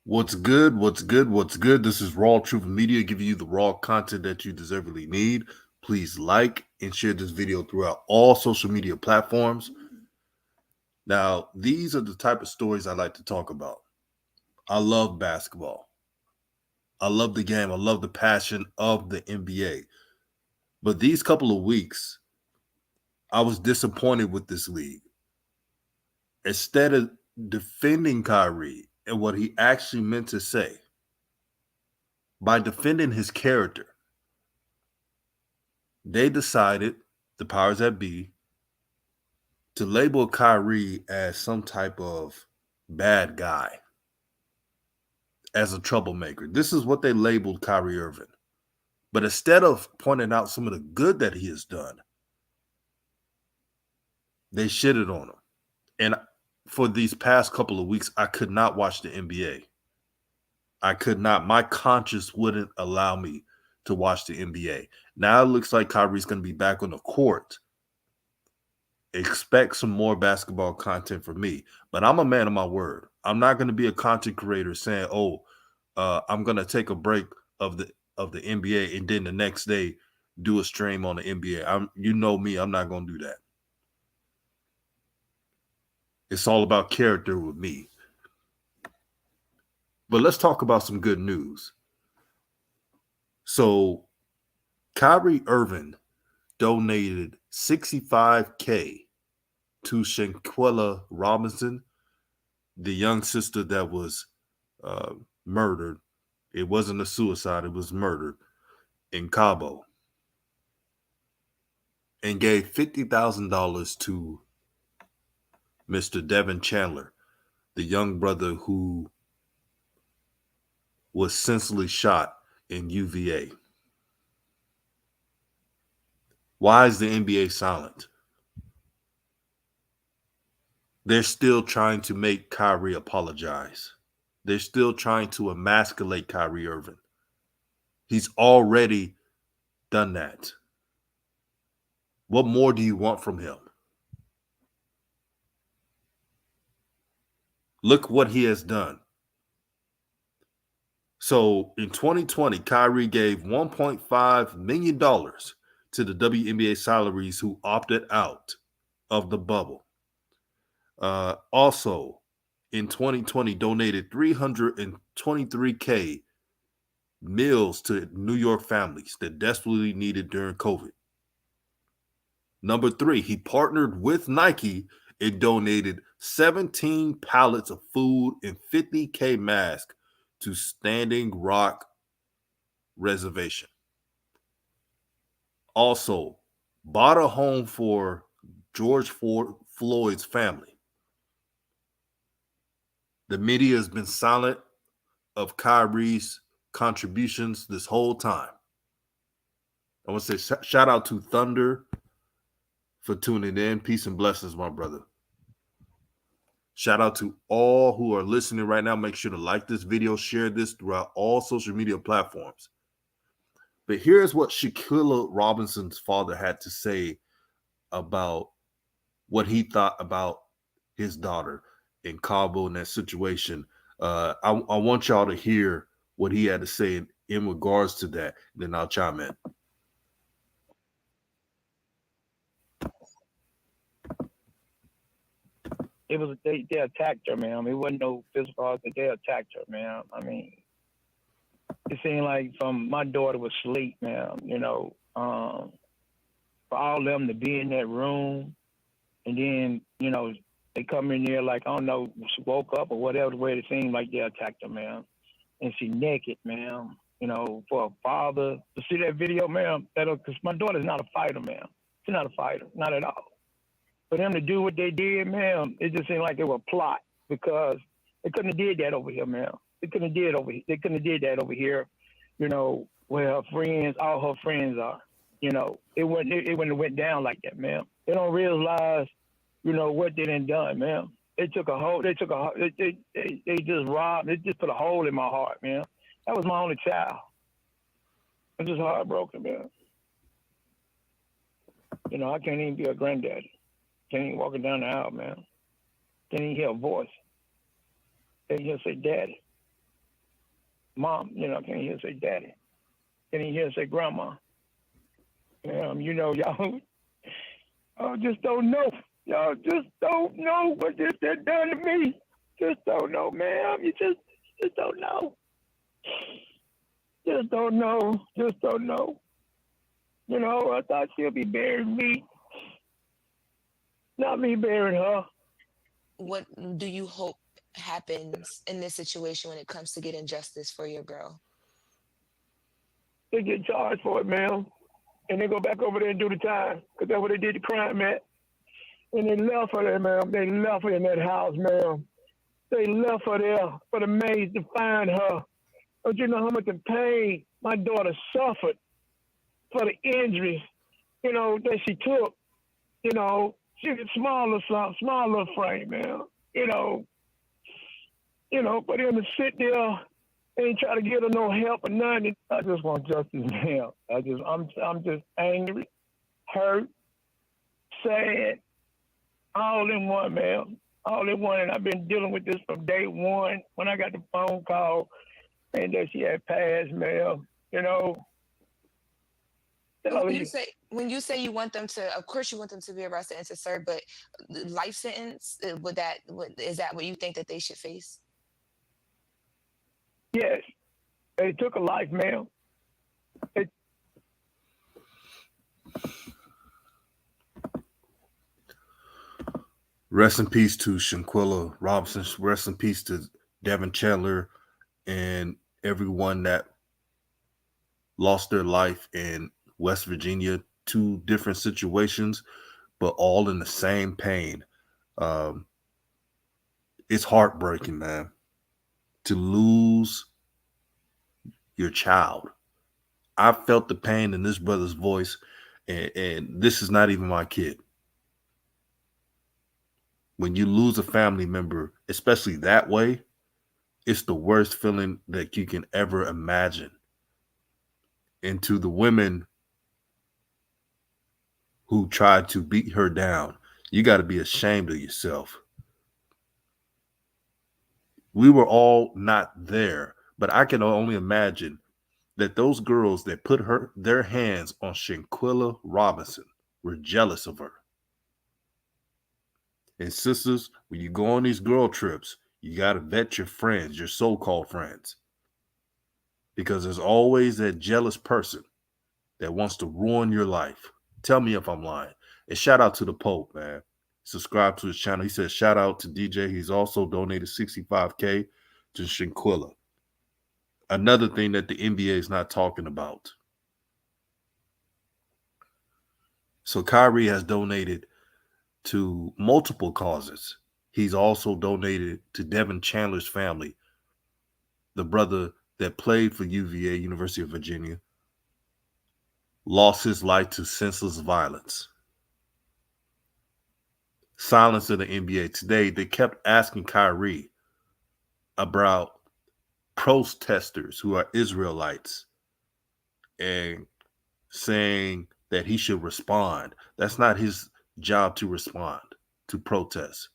What's good? What's good? What's good? This is RawTruth Media giving you the raw content that you deservedly need. Please like and share this video throughout all social media platforms. Now, these are the type of stories I like to talk about. I love basketball. I love the game. I love the passion of the NBA. But these couple of weeks, I was disappointed with this league. Instead of defending Kyrie and what he actually meant to say, by defending his character, they decided, the powers that be, to label Kyrie as some type of bad guy, as a troublemaker. This is what they labeled Kyrie Irving. But instead of pointing out some of the good that he has done, they shitted on him. And for these past couple of weeks, I could not watch the NBA. I could not. My conscience wouldn't allow me to watch the NBA. Now it looks like Kyrie's going to be back on the court. Expect some more basketball content from me, but I'm a man of my word. I'm not going to be a content creator saying, "Oh, I'm going to take a break of the NBA and then the next day do a stream on the NBA." You know me, I'm not going to do that. It's all about character with me. But let's talk about some good news. So, Kyrie Irving donated $65K to Shanquella Robinson, the young sister that was murdered. It wasn't a suicide, it was murdered in Cabo, and gave $50,000 to Mr. Devin Chandler, the young brother who was senselessly shot in UVA. Why is the NBA silent? They're still trying to make Kyrie apologize. They're still trying to emasculate Kyrie Irving. He's already done that. What more do you want from him? Look what he has done. So in 2020, Kyrie gave $1.5 million to the WNBA salaries who opted out of the bubble. Also, in 2020, donated 323K meals to New York families that desperately needed during COVID. Number 3, he partnered with Nike and donated 17 pallets of food and 50K masks to Standing Rock Reservation. Also, bought a home for George Floyd's family. The media has been silent of Kyrie's contributions this whole time. I want to say shout out to Thunder for tuning in. Peace and blessings, my brother. Shout out to all who are listening right now. Make sure to like this video, share this throughout all social media platforms. But here's what Shanquella Robinson's father had to say about what he thought about his daughter in Cabo in that situation. I want y'all to hear what he had to say in regards to that. Then I'll chime in. It was they attacked her, man. It wasn't no physical, but they attacked her, man. I mean, it seemed like from my daughter was asleep, man. For all of them to be in that room, and then they come in there like I don't know, she woke up or whatever. The way it seemed like they attacked her, man, and she naked, man. For a father to see that video, man, because my daughter's not a fighter, man. She's not a fighter, not at all. For them to do what they did, man, it just seemed like it was a plot because they couldn't have did that over here, man. They couldn't have did that over here, where her friends, all her friends are. It wouldn't have went down like that, man. They don't realize, what they done done, man. They just robbed, they just put a hole in my heart, man. That was my only child. I'm just heartbroken, man. I can't even be a granddaddy. Can't even walk her down the aisle, man. Can't even hear a voice. Can't even say daddy. mom, I can't hear her say daddy. Can't even hear her say grandma. Y'all, just don't know. Y'all just don't know what this has done to me. Just don't know, ma'am. You just don't know. Just don't know. Just don't know. I thought she'll be burying me, not me burying her. What do you hope happens in this situation when it comes to getting justice for your girl? They get charged for it, ma'am. And they go back over there and do the time, because that's where they did the crime at. And they left her there, ma'am. They left her in that house, ma'am. They left her there for the maids to find her. Don't you know how much pain my daughter suffered for the injuries, that she took? She was smaller frame, man. For them to sit there and try to get her no help or nothing. I just want justice, man. I'm just angry, hurt, sad, all in one, man. All in one. And I've been dealing with this from day one when I got the phone call and that she had passed, man. When you say you want them to, of course you want them to be arrested and to serve, but life sentence, is that what you think that they should face? Yes, they took a life, ma'am. Rest in peace to Shanquella Robinson. Rest in peace to Devin Chandler and everyone that lost their life in West Virginia. Two different situations, but all in the same pain. It's heartbreaking, man, to lose your child. I felt the pain in this brother's voice, and this is not even my kid. When you lose a family member, especially that way, it's the worst feeling that you can ever imagine. And to the women who tried to beat her down, you got to be ashamed of yourself. We were all not there, but I can only imagine that those girls that put their hands on Shanquella Robinson were jealous of her. And sisters, when you go on these girl trips, you got to vet your friends, your so-called friends. Because there's always that jealous person that wants to ruin your life. Tell me if I'm lying. And shout out to the Pope, man. Subscribe to his channel. He says shout out to DJ. He's also donated $65K to Shanquella. Another thing that the NBA is not talking about. So Kyrie has donated to multiple causes. He's also donated to Devin Chandler's family, the brother that played for UVA, University of Virginia, lost his life to senseless violence. Silence in the NBA. Today, they kept asking Kyrie about protesters who are Israelites and saying that he should respond. That's not his job to respond to protests.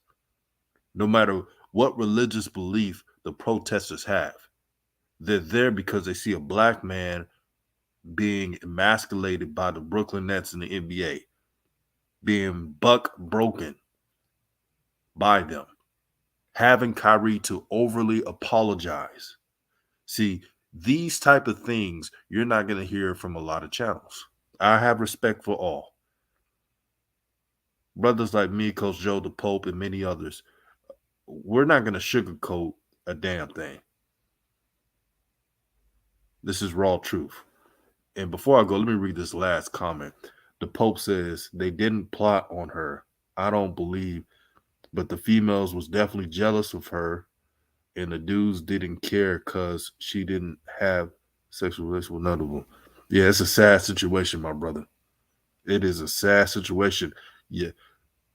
No matter what religious belief the protesters have, they're there because they see a black man being emasculated by the Brooklyn Nets in the NBA, being buck broken by them, having Kyrie to overly apologize. See, these type of things you're not going to hear from a lot of channels. I have respect for all. Brothers like me, Coach Joe, the Pope, and many others, we're not going to sugarcoat a damn thing. This is raw truth. And before I go, let me read this last comment. The Pope says, they didn't plot on her. I don't believe, but the females was definitely jealous of her, and the dudes didn't care because she didn't have sexual relations with none of them. Yeah, it's a sad situation, my brother. It is a sad situation. Yeah,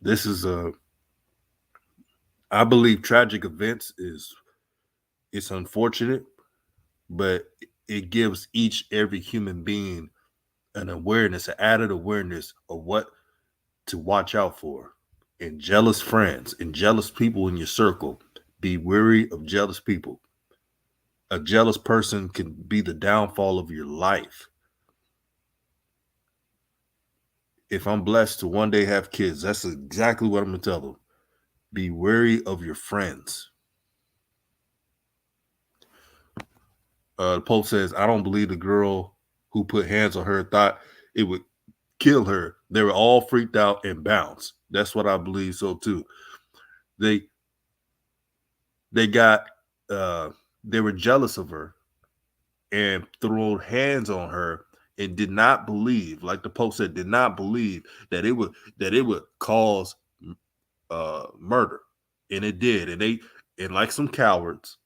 this is I believe tragic events it's unfortunate, but it gives every human being an awareness, an added awareness of what to watch out for. And jealous friends and jealous people in your circle, be wary of jealous people. A jealous person can be the downfall of your life. If I'm blessed to one day have kids, that's exactly what I'm going to tell them. Be wary of your friends. The Pope says, I don't believe the girl who put hands on her thought it would kill her. They were all freaked out and bounced. That's what I believe so too. They were jealous of her and threw hands on her and did not believe, like the Pope said, did not believe that it would cause murder. And it did. And like some cowards,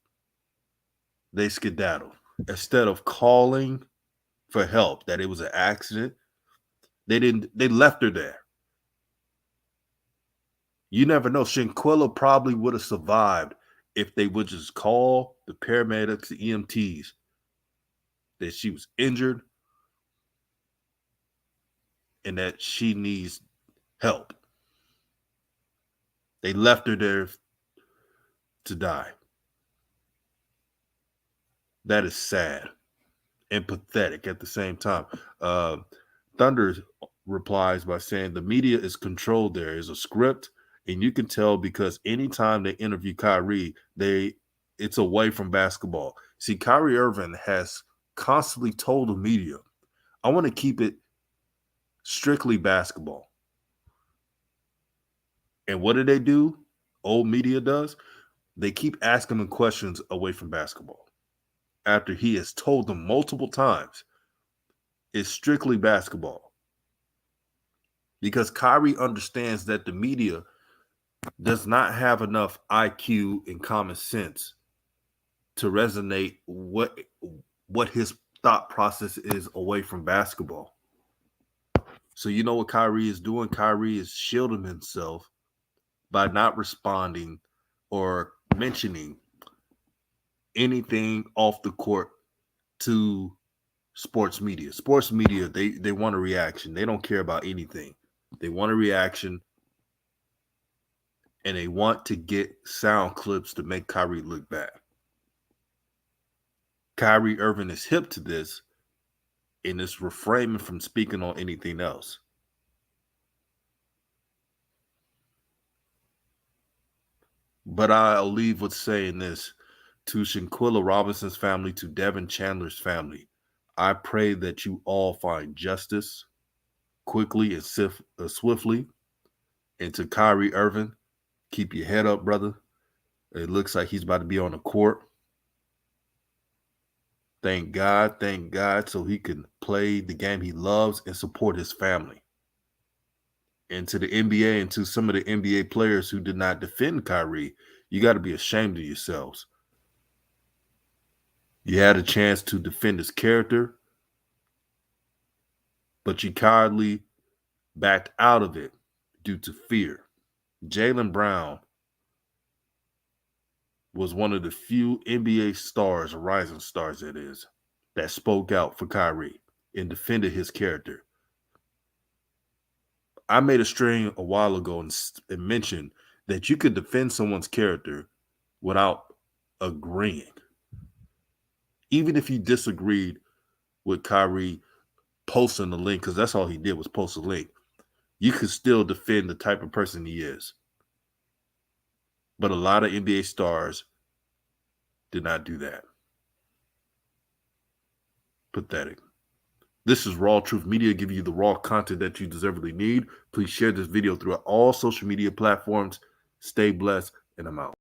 they skedaddled. Instead of calling for help, that it was an accident, they left her there. You never know. Shanquella probably would have survived if they would just call the paramedics, the EMTs, that she was injured and that she needs help. They left her there to die. That is sad and pathetic at the same time. Thunder replies by saying the media is controlled. There is a script, and you can tell because anytime they interview Kyrie, it's away from basketball. See, Kyrie Irving has constantly told the media, I want to keep it strictly basketball. And what do? Old media does. They keep asking him questions away from basketball. After he has told them multiple times, it's strictly basketball. Because Kyrie understands that the media does not have enough IQ and common sense to resonate what his thought process is away from basketball. So you know what Kyrie is doing? Kyrie is shielding himself by not responding or mentioning anything off the court to sports media. Sports media, they want a reaction. They don't care about anything. They want a reaction, and they want to get sound clips to make Kyrie look bad. Kyrie Irving is hip to this and is refraining from speaking on anything else. But I'll leave with saying this to Shanquella Robinson's family, to Devin Chandler's family. I pray that you all find justice quickly and swiftly. And to Kyrie Irving, keep your head up, brother. It looks like he's about to be on the court. Thank God, so he can play the game he loves and support his family. And to the NBA and to some of the NBA players who did not defend Kyrie, you got to be ashamed of yourselves. You had a chance to defend his character, but you cowardly backed out of it due to fear. Jaylen Brown was one of the few NBA stars, rising stars that is, that spoke out for Kyrie and defended his character. I made a string a while ago and mentioned that you could defend someone's character without agreeing. Even if you disagreed with Kyrie posting the link, because that's all he did was post a link, you could still defend the type of person he is. But a lot of NBA stars did not do that. Pathetic. This is Raw Truth Media, giving you the raw content that you deservedly need. Please share this video throughout all social media platforms. Stay blessed, and I'm out.